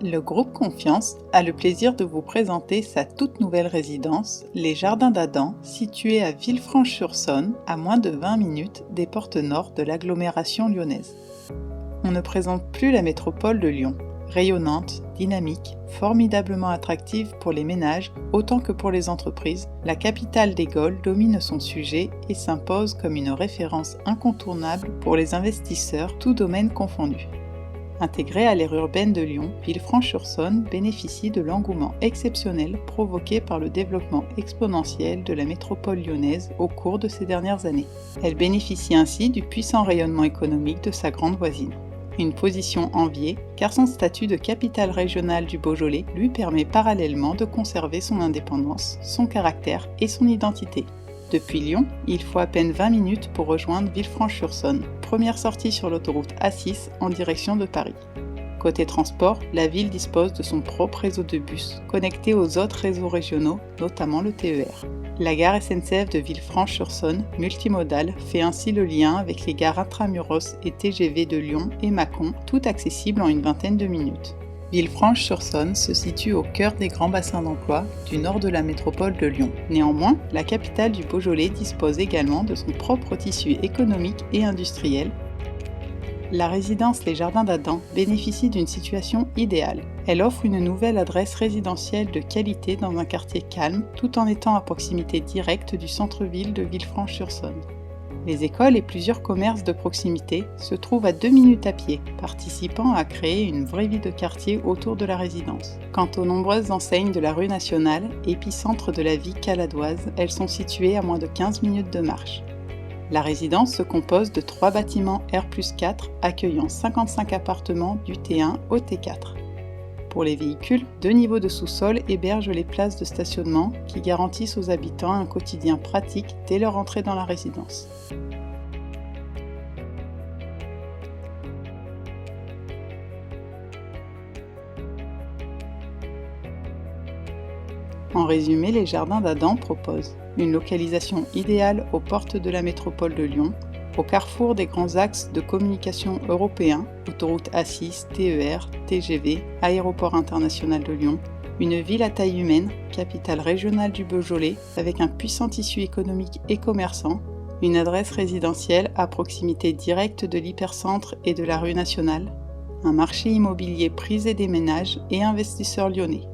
Le groupe Confiance a le plaisir de vous présenter sa toute nouvelle résidence, les Jardins d'Adam, située à Villefranche-sur-Saône, à moins de 20 minutes des portes nord de l'agglomération lyonnaise. On ne présente plus la métropole de Lyon, rayonnante, dynamique, formidablement attractive pour les ménages autant que pour les entreprises. La capitale des Gaules domine son sujet et s'impose comme une référence incontournable pour les investisseurs, tous domaines confondus. Intégrée à l'aire urbaine de Lyon, Villefranche-sur-Saône bénéficie de l'engouement exceptionnel provoqué par le développement exponentiel de la métropole lyonnaise au cours de ces dernières années. Elle bénéficie ainsi du puissant rayonnement économique de sa grande voisine. Une position enviée, car son statut de capitale régionale du Beaujolais lui permet parallèlement de conserver son indépendance, son caractère et son identité. Depuis Lyon, il faut à peine 20 minutes pour rejoindre Villefranche-sur-Saône, première sortie sur l'autoroute A6 en direction de Paris. Côté transport, la ville dispose de son propre réseau de bus, connecté aux autres réseaux régionaux, notamment le TER. La gare SNCF de Villefranche-sur-Saône, multimodale, fait ainsi le lien avec les gares intramuros et TGV de Lyon et Mâcon, tout accessibles en une vingtaine de minutes. Villefranche-sur-Saône se situe au cœur des grands bassins d'emploi du nord de la métropole de Lyon. Néanmoins, la capitale du Beaujolais dispose également de son propre tissu économique et industriel. La résidence Les Jardins d'Adam bénéficie d'une situation idéale. Elle offre une nouvelle adresse résidentielle de qualité dans un quartier calme, tout en étant à proximité directe du centre-ville de Villefranche-sur-Saône. Les écoles et plusieurs commerces de proximité se trouvent à 2 minutes à pied, participant à créer une vraie vie de quartier autour de la résidence. Quant aux nombreuses enseignes de la rue Nationale, épicentre de la vie caladoise, elles sont situées à moins de 15 minutes de marche. La résidence se compose de 3 bâtiments R+4 accueillant 55 appartements du T1 au T4. Pour les véhicules, 2 niveaux de sous-sol hébergent les places de stationnement qui garantissent aux habitants un quotidien pratique dès leur entrée dans la résidence. En résumé, les Jardins d'Adam proposent une localisation idéale aux portes de la métropole de Lyon, au carrefour des grands axes de communication européens, autoroute A6, TER, TGV, Aéroport international de Lyon, une ville à taille humaine, capitale régionale du Beaujolais, avec un puissant tissu économique et commerçant, une adresse résidentielle à proximité directe de l'hypercentre et de la rue Nationale, un marché immobilier prisé des ménages et investisseurs lyonnais.